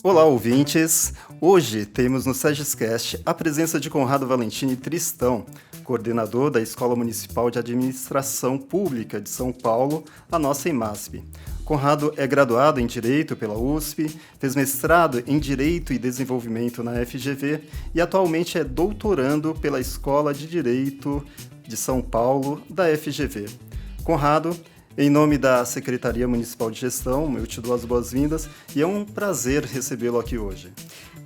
Olá, ouvintes! Hoje temos no SEGEScast a presença de Conrado Valentini Tristão, coordenador da Escola Municipal de Administração Pública de São Paulo, a nossa EMASP. Conrado é graduado em Direito pela USP, fez mestrado em Direito e Desenvolvimento na FGV e atualmente é doutorando pela Escola de Direito de São Paulo, da FGV. Conrado, em nome da Secretaria Municipal de Gestão, eu te dou as boas-vindas e é um prazer recebê-lo aqui hoje.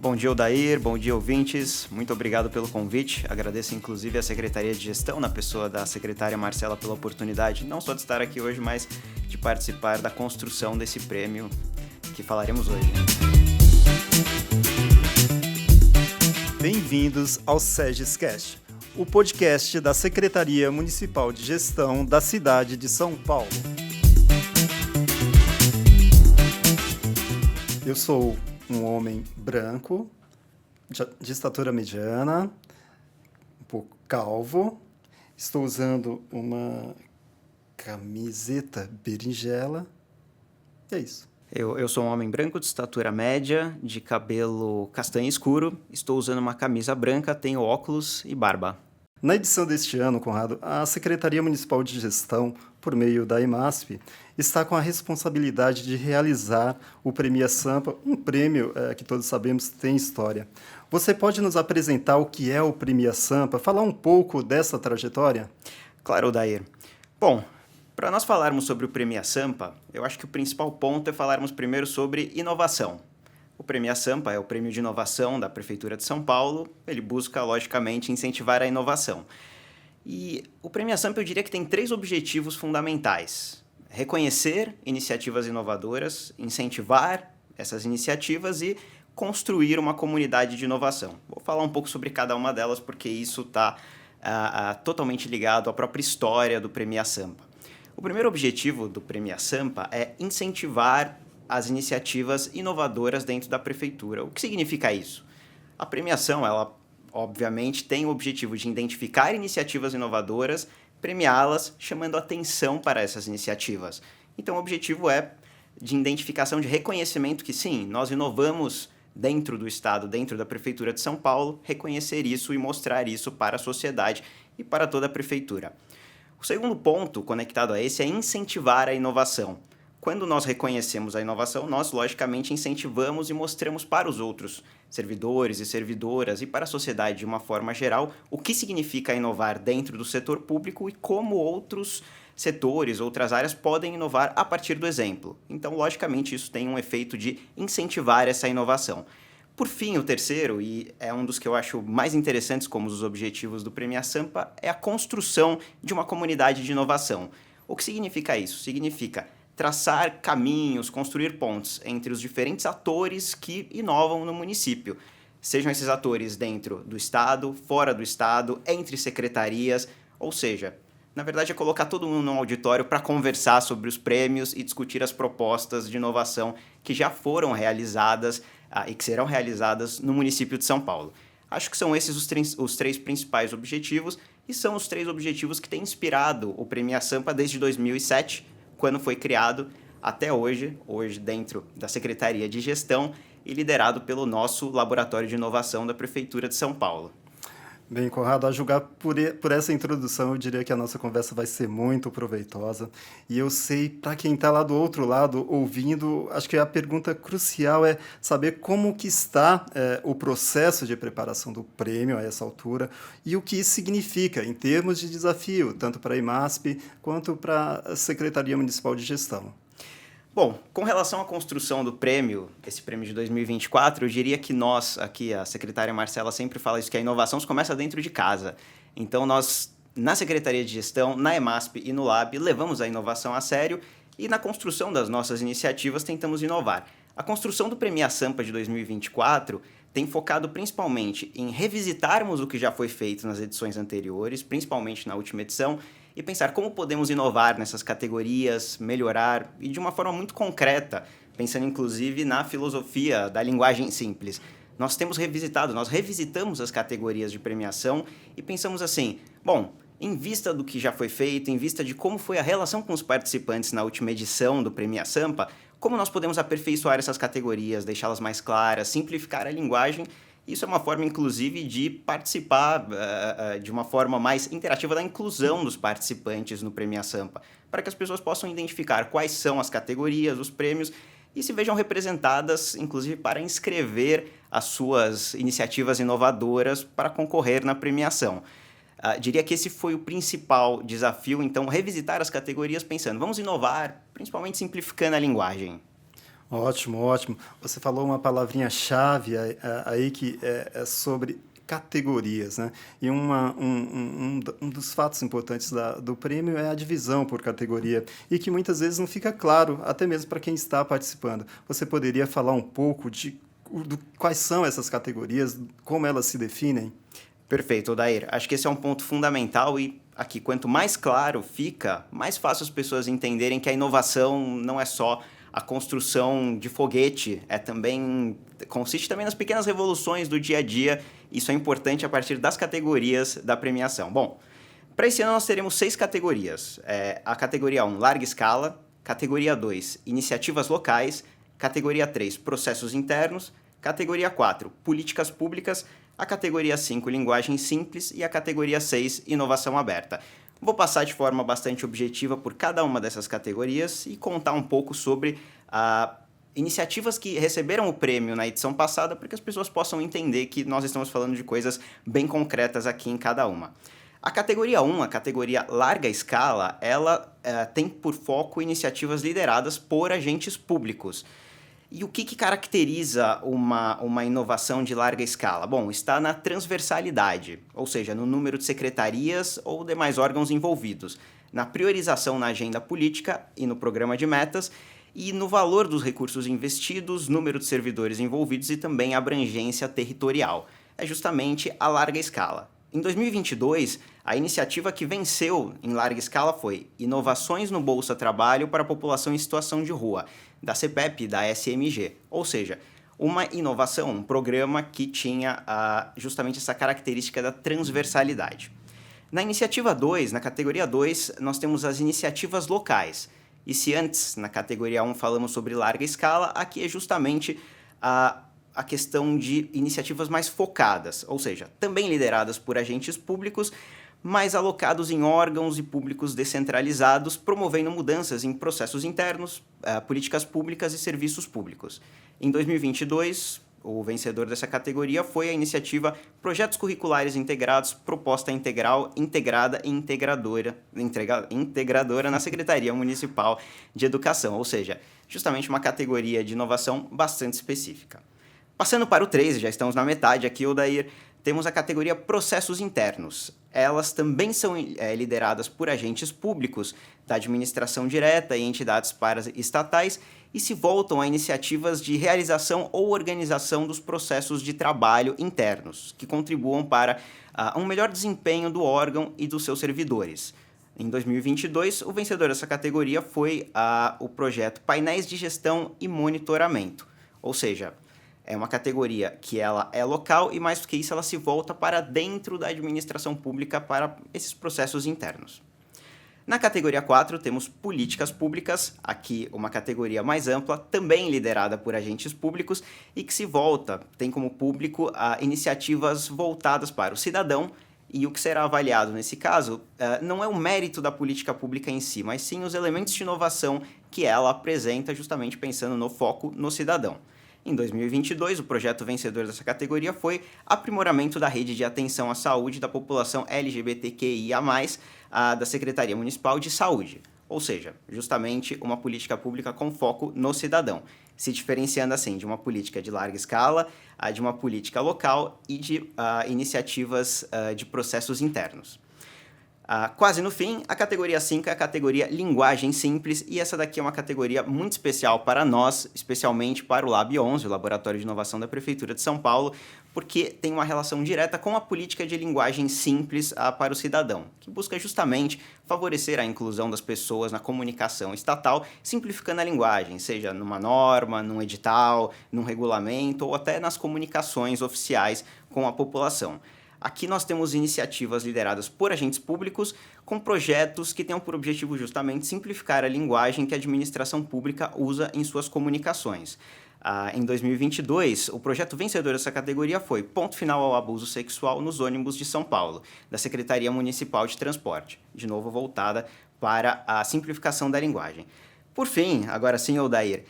Bom dia, Odair. Bom dia, ouvintes. Muito obrigado pelo convite. Agradeço, inclusive, à Secretaria de Gestão, na pessoa da secretária Marcela, pela oportunidade, não só de estar aqui hoje, mas de participar da construção desse prêmio que falaremos hoje. Bem-vindos ao SEGEScast, o podcast da Secretaria Municipal de Gestão da cidade de São Paulo. Eu sou um homem branco, de estatura mediana, um pouco calvo. Estou usando uma camiseta berinjela. E é isso. Eu sou um homem branco, de estatura média, de cabelo castanho escuro. Estou usando uma camisa branca, tenho óculos e barba. Na edição deste ano, Conrado, a Secretaria Municipal de Gestão, por meio da EMASP, está com a responsabilidade de realizar o Premia Sampa, um prêmio que todos sabemos tem história. Você pode nos apresentar o que é o Premia Sampa, falar um pouco dessa trajetória? Claro, Odair. Bom, para nós falarmos sobre o Premia Sampa, eu acho que o principal ponto é falarmos primeiro sobre inovação. O Premia Sampa é o prêmio de inovação da Prefeitura de São Paulo. Ele busca, logicamente, incentivar a inovação. E o Premia Sampa, eu diria que tem 3 objetivos fundamentais: reconhecer iniciativas inovadoras, incentivar essas iniciativas e construir uma comunidade de inovação. Vou falar um pouco sobre cada uma delas, porque isso está totalmente ligado à própria história do Premia Sampa. O primeiro objetivo do Premia Sampa é incentivar as iniciativas inovadoras dentro da prefeitura. O que significa isso? A premiação, ela obviamente tem o objetivo de identificar iniciativas inovadoras, premiá-las, chamando atenção para essas iniciativas. Então, o objetivo é de identificação, de reconhecimento que sim, nós inovamos dentro do Estado, dentro da Prefeitura de São Paulo, reconhecer isso e mostrar isso para a sociedade e para toda a prefeitura. O segundo ponto conectado a esse é incentivar a inovação. Quando nós reconhecemos a inovação, nós, logicamente, incentivamos e mostramos para os outros servidores e servidoras e para a sociedade de uma forma geral o que significa inovar dentro do setor público e como outros setores, outras áreas podem inovar a partir do exemplo. Então, logicamente, isso tem um efeito de incentivar essa inovação. Por fim, o terceiro, e é um dos que eu acho mais interessantes como os objetivos do Premia Sampa, é a construção de uma comunidade de inovação. O que significa isso? Significa traçar caminhos, construir pontes entre os diferentes atores que inovam no município. Sejam esses atores dentro do Estado, fora do Estado, entre secretarias, ou seja, na verdade é colocar todo mundo num auditório para conversar sobre os prêmios e discutir as propostas de inovação que já foram realizadas e que serão realizadas no município de São Paulo. Acho que são esses os 3 principais objetivos e são os 3 objetivos que têm inspirado o Premia Sampa desde 2007, quando foi criado, até hoje dentro da Secretaria de Gestão e liderado pelo nosso Laboratório de Inovação da Prefeitura de São Paulo. Bem, Conrado, a julgar por essa introdução, eu diria que a nossa conversa vai ser muito proveitosa. E eu sei, para quem está lá do outro lado ouvindo, acho que a pergunta crucial é saber como que está o processo de preparação do prêmio a essa altura e o que isso significa em termos de desafio, tanto para a EMASP quanto para a Secretaria Municipal de Gestão. Bom, com relação à construção do prêmio, esse prêmio de 2024, eu diria que nós, aqui, a secretária Marcela sempre fala isso, que a inovação começa dentro de casa. Então, nós, na Secretaria de Gestão, na EMASP e no LAB, levamos a inovação a sério e na construção das nossas iniciativas tentamos inovar. A construção do Premia Sampa de 2024 tem focado principalmente em revisitarmos o que já foi feito nas edições anteriores, principalmente na última edição, e pensar como podemos inovar nessas categorias, melhorar, e de uma forma muito concreta, pensando inclusive na filosofia da linguagem simples. Nós revisitamos as categorias de premiação e pensamos assim, bom, em vista do que já foi feito, em vista de como foi a relação com os participantes na última edição do Premia Sampa, como nós podemos aperfeiçoar essas categorias, deixá-las mais claras, simplificar a linguagem. Isso é uma forma, inclusive, de participar de uma forma mais interativa da inclusão dos participantes no Premia Sampa, para que as pessoas possam identificar quais são as categorias, os prêmios, e se vejam representadas, inclusive, para inscrever as suas iniciativas inovadoras para concorrer na premiação. Diria que esse foi o principal desafio, então, revisitar as categorias pensando, vamos inovar, principalmente simplificando a linguagem. Ótimo, ótimo. Você falou uma palavrinha-chave aí que é sobre categorias, né? E um dos fatos importantes do prêmio é a divisão por categoria e que muitas vezes não fica claro, até mesmo para quem está participando. Você poderia falar um pouco de quais são essas categorias, como elas se definem? Perfeito, Odair. Acho que esse é um ponto fundamental e aqui, quanto mais claro fica, mais fácil as pessoas entenderem que a inovação não é só a construção de foguete, consiste também nas pequenas revoluções do dia a dia. Isso é importante a partir das categorias da premiação. Bom, para esse ano nós teremos 6 categorias. A categoria 1, larga escala, categoria 2, iniciativas locais, categoria 3, processos internos, categoria 4, políticas públicas, a categoria 5, linguagem simples e a categoria 6, inovação aberta. Vou passar de forma bastante objetiva por cada uma dessas categorias e contar um pouco sobre iniciativas que receberam o prêmio na edição passada para que as pessoas possam entender que nós estamos falando de coisas bem concretas aqui em cada uma. A categoria 1, a categoria larga escala, ela tem por foco iniciativas lideradas por agentes públicos. E o que caracteriza uma inovação de larga escala? Bom, está na transversalidade, ou seja, no número de secretarias ou demais órgãos envolvidos, na priorização na agenda política e no programa de metas, e no valor dos recursos investidos, número de servidores envolvidos e também abrangência territorial. É justamente a larga escala. Em 2022, a iniciativa que venceu em larga escala foi Inovações no Bolsa Trabalho para a População em Situação de Rua, da CPEP e da SMG, ou seja, uma inovação, um programa que tinha justamente essa característica da transversalidade. Na iniciativa 2, na categoria 2, nós temos as iniciativas locais. E se antes, na categoria 1, falamos sobre larga escala, aqui é justamente a questão de iniciativas mais focadas, ou seja, também lideradas por agentes públicos, mas alocados em órgãos e públicos descentralizados, promovendo mudanças em processos internos, políticas públicas e serviços públicos. Em 2022, o vencedor dessa categoria foi a iniciativa Projetos Curriculares Integrados, Proposta Integral, Integrada e Integradora na Secretaria Municipal de Educação, ou seja, justamente uma categoria de inovação bastante específica. Passando para o 3, já estamos na metade aqui, Odair, temos a categoria Processos Internos. Elas também são lideradas por agentes públicos da administração direta e entidades paraestatais e se voltam a iniciativas de realização ou organização dos processos de trabalho internos, que contribuam para um melhor desempenho do órgão e dos seus servidores. Em 2022, o vencedor dessa categoria foi o projeto Painéis de Gestão e Monitoramento, ou seja, é uma categoria que ela é local e, mais do que isso, ela se volta para dentro da administração pública para esses processos internos. Na categoria 4, temos políticas públicas, aqui uma categoria mais ampla, também liderada por agentes públicos e que se volta, tem como público iniciativas voltadas para o cidadão e o que será avaliado nesse caso não é o mérito da política pública em si, mas sim os elementos de inovação que ela apresenta justamente pensando no foco no cidadão. Em 2022, o projeto vencedor dessa categoria foi Aprimoramento da Rede de Atenção à Saúde da População LGBTQIA+, da Secretaria Municipal de Saúde, ou seja, justamente uma política pública com foco no cidadão, se diferenciando assim de uma política de larga escala, de uma política local e de iniciativas de processos internos. Quase no fim, a categoria 5 é a categoria Linguagem Simples, e essa daqui é uma categoria muito especial para nós, especialmente para o Lab 11, o Laboratório de Inovação da Prefeitura de São Paulo, porque tem uma relação direta com a política de linguagem simples para o cidadão, que busca justamente favorecer a inclusão das pessoas na comunicação estatal, simplificando a linguagem, seja numa norma, num edital, num regulamento ou até nas comunicações oficiais com a população. Aqui nós temos iniciativas lideradas por agentes públicos com projetos que tenham por objetivo justamente simplificar a linguagem que a administração pública usa em suas comunicações. Em 2022, o projeto vencedor dessa categoria foi Ponto Final ao Abuso Sexual nos Ônibus de São Paulo, da Secretaria Municipal de Transporte, de novo voltada para a simplificação da linguagem. Por fim, agora sim, Odair,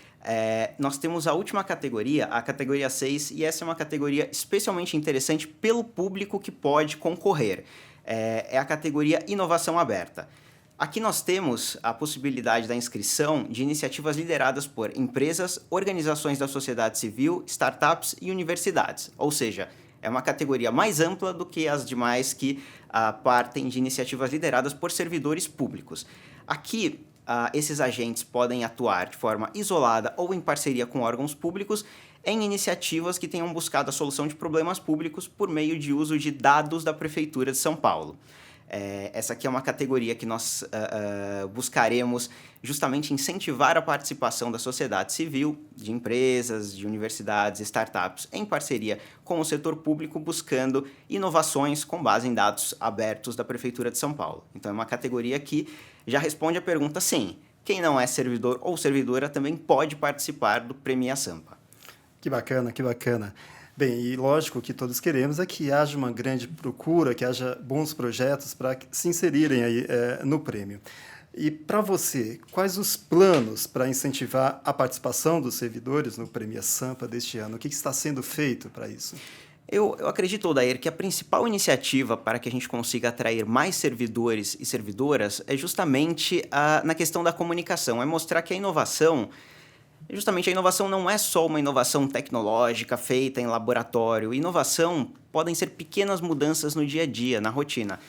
nós temos a última categoria, a categoria 6, e essa é uma categoria especialmente interessante pelo público que pode concorrer. É a categoria Inovação Aberta. Aqui nós temos a possibilidade da inscrição de iniciativas lideradas por empresas, organizações da sociedade civil, startups e universidades. Ou seja, é uma categoria mais ampla do que as demais que partem de iniciativas lideradas por servidores públicos. Aqui, esses agentes podem atuar de forma isolada ou em parceria com órgãos públicos em iniciativas que tenham buscado a solução de problemas públicos por meio de uso de dados da Prefeitura de São Paulo. Essa aqui é uma categoria que nós buscaremos justamente incentivar a participação da sociedade civil, de empresas, de universidades, startups, em parceria com o setor público, buscando inovações com base em dados abertos da Prefeitura de São Paulo. Então, é uma categoria que já responde a pergunta, sim, quem não é servidor ou servidora também pode participar do Prêmio Sampa. Que bacana, que bacana. Bem, e lógico que todos queremos é que haja uma grande procura, que haja bons projetos para se inserirem aí no prêmio. E para você, quais os planos para incentivar a participação dos servidores no Prêmio Sampa deste ano? O que está sendo feito para isso? Eu acredito, Odair, que a principal iniciativa para que a gente consiga atrair mais servidores e servidoras é justamente na questão da comunicação, é mostrar que a inovação não é só uma inovação tecnológica feita em laboratório. Inovação podem ser pequenas mudanças no dia a dia, na rotina.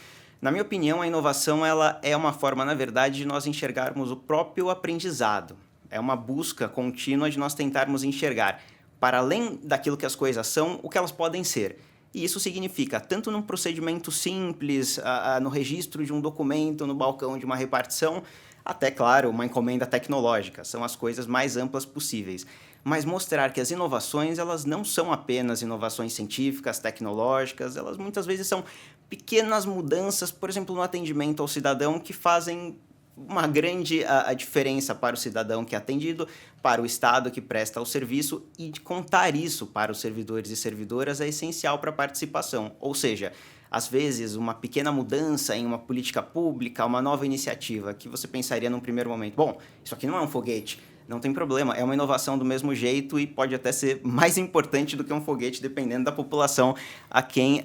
Na minha opinião, a inovação ela é uma forma, na verdade, de nós enxergarmos o próprio aprendizado. É uma busca contínua de nós tentarmos enxergar, para além daquilo que as coisas são, o que elas podem ser. E isso significa, tanto num procedimento simples, no registro de um documento, no balcão de uma repartição, até, claro, uma encomenda tecnológica. São as coisas mais amplas possíveis. Mas mostrar que as inovações elas não são apenas inovações científicas, tecnológicas, elas muitas vezes são pequenas mudanças, por exemplo, no atendimento ao cidadão, que fazem uma grande a diferença para o cidadão que é atendido, para o Estado que presta o serviço, e de contar isso para os servidores e servidoras é essencial para a participação. Ou seja, às vezes, uma pequena mudança em uma política pública, uma nova iniciativa, que você pensaria num primeiro momento, bom, isso aqui não é um foguete, não tem problema, é uma inovação do mesmo jeito e pode até ser mais importante do que um foguete, dependendo da população a quem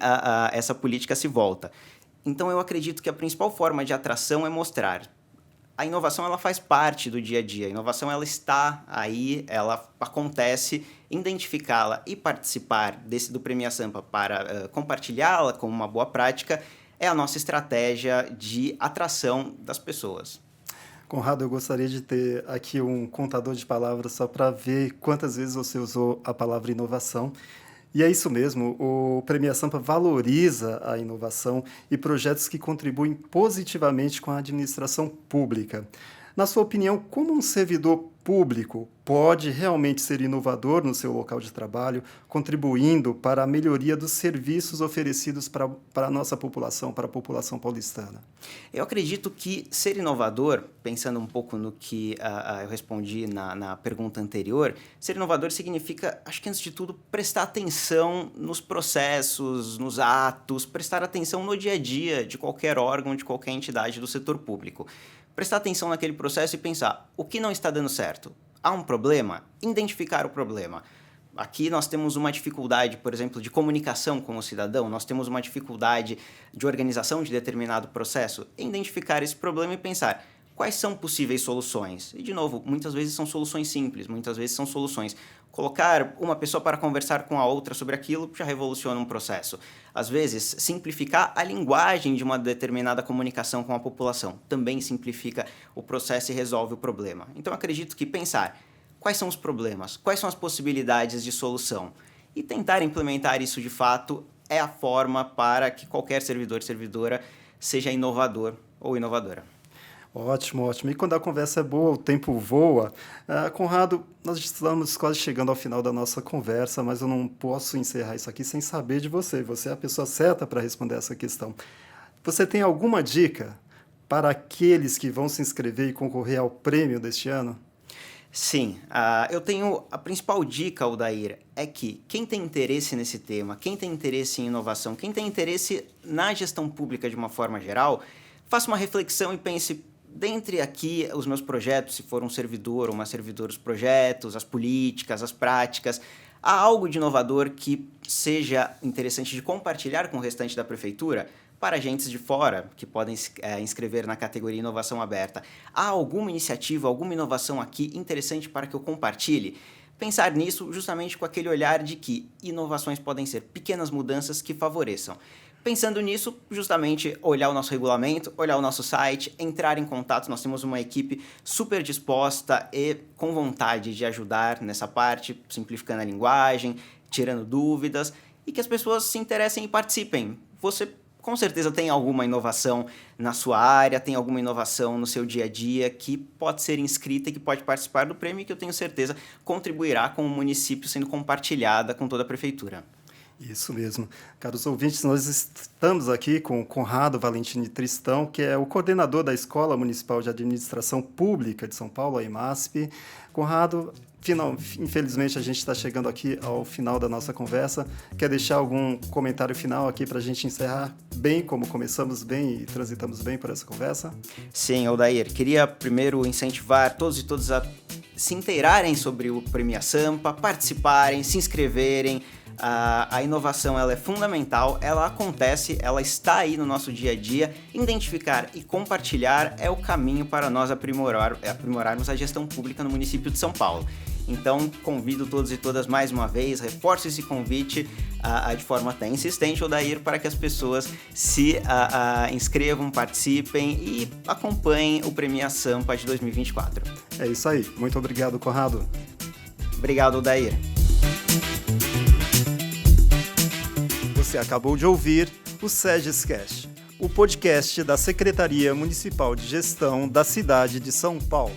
essa política se volta. Então, eu acredito que a principal forma de atração é mostrar. A inovação ela faz parte do dia a dia, a inovação ela está aí, ela acontece, identificá-la e participar do Prêmio Sampa para compartilhá-la como uma boa prática é a nossa estratégia de atração das pessoas. Conrado, eu gostaria de ter aqui um contador de palavras só para ver quantas vezes você usou a palavra inovação. E é isso mesmo, o Prêmio Sampa valoriza a inovação e projetos que contribuem positivamente com a administração pública. Na sua opinião, como um servidor público pode realmente ser inovador no seu local de trabalho, contribuindo para a melhoria dos serviços oferecidos para a nossa população, para a população paulistana? Eu acredito que ser inovador, pensando um pouco no que eu respondi na pergunta anterior, ser inovador significa, acho que antes de tudo, prestar atenção nos processos, nos atos, prestar atenção no dia a dia de qualquer órgão, de qualquer entidade do setor público. Prestar atenção naquele processo e pensar, o que não está dando certo? Há um problema? Identificar o problema. Aqui nós temos uma dificuldade, por exemplo, de comunicação com o cidadão, nós temos uma dificuldade de organização de determinado processo. Identificar esse problema e pensar, quais são possíveis soluções? E, de novo, muitas vezes são soluções simples, muitas vezes são soluções. Colocar uma pessoa para conversar com a outra sobre aquilo já revoluciona um processo. Às vezes, simplificar a linguagem de uma determinada comunicação com a população também simplifica o processo e resolve o problema. Então, acredito que pensar quais são os problemas, quais são as possibilidades de solução e tentar implementar isso de fato é a forma para que qualquer servidor e servidora seja inovador ou inovadora. Ótimo, ótimo. E quando a conversa é boa, o tempo voa. Conrado, nós estamos quase chegando ao final da nossa conversa, mas eu não posso encerrar isso aqui sem saber de você. Você é a pessoa certa para responder essa questão. Você tem alguma dica para aqueles que vão se inscrever e concorrer ao prêmio deste ano? Sim, eu tenho a principal dica, Odair, é que quem tem interesse nesse tema, quem tem interesse em inovação, quem tem interesse na gestão pública de uma forma geral, faça uma reflexão e pense, dentre aqui os meus projetos, se for um servidor ou uma servidora, os projetos, as políticas, as práticas, há algo de inovador que seja interessante de compartilhar com o restante da prefeitura? Para agentes de fora, que podem inscrever na categoria Inovação Aberta, há alguma iniciativa, alguma inovação aqui interessante para que eu compartilhe? Pensar nisso justamente com aquele olhar de que inovações podem ser pequenas mudanças que favoreçam. Pensando nisso, justamente olhar o nosso regulamento, olhar o nosso site, entrar em contato. Nós temos uma equipe super disposta e com vontade de ajudar nessa parte, simplificando a linguagem, tirando dúvidas e que as pessoas se interessem e participem. Você com certeza tem alguma inovação na sua área, tem alguma inovação no seu dia a dia que pode ser inscrita e que pode participar do prêmio e que eu tenho certeza contribuirá com o município sendo compartilhada com toda a prefeitura. Isso mesmo. Caros ouvintes, nós estamos aqui com o Conrado Valentini Tristão, que é o coordenador da Escola Municipal de Administração Pública de São Paulo, a EMASP. Conrado, infelizmente a gente está chegando aqui ao final da nossa conversa. Quer deixar algum comentário final aqui para a gente encerrar bem, como começamos bem e transitamos bem por essa conversa? Sim, Odair, queria primeiro incentivar todos e todas a se inteirarem sobre o Prêmio Sampa, participarem, se inscreverem. A inovação ela é fundamental, ela acontece, ela está aí no nosso dia a dia. Identificar e compartilhar é o caminho para nós aprimorarmos a gestão pública no município de São Paulo. Então, convido todos e todas mais uma vez, reforço esse convite de forma até insistente, Odair, para que as pessoas se inscrevam, participem e acompanhem o Prêmio Sampa de 2024. É isso aí. Muito obrigado, Conrado. Obrigado, Odair. Você acabou de ouvir o SEGEScast, o podcast da Secretaria Municipal de Gestão da cidade de São Paulo.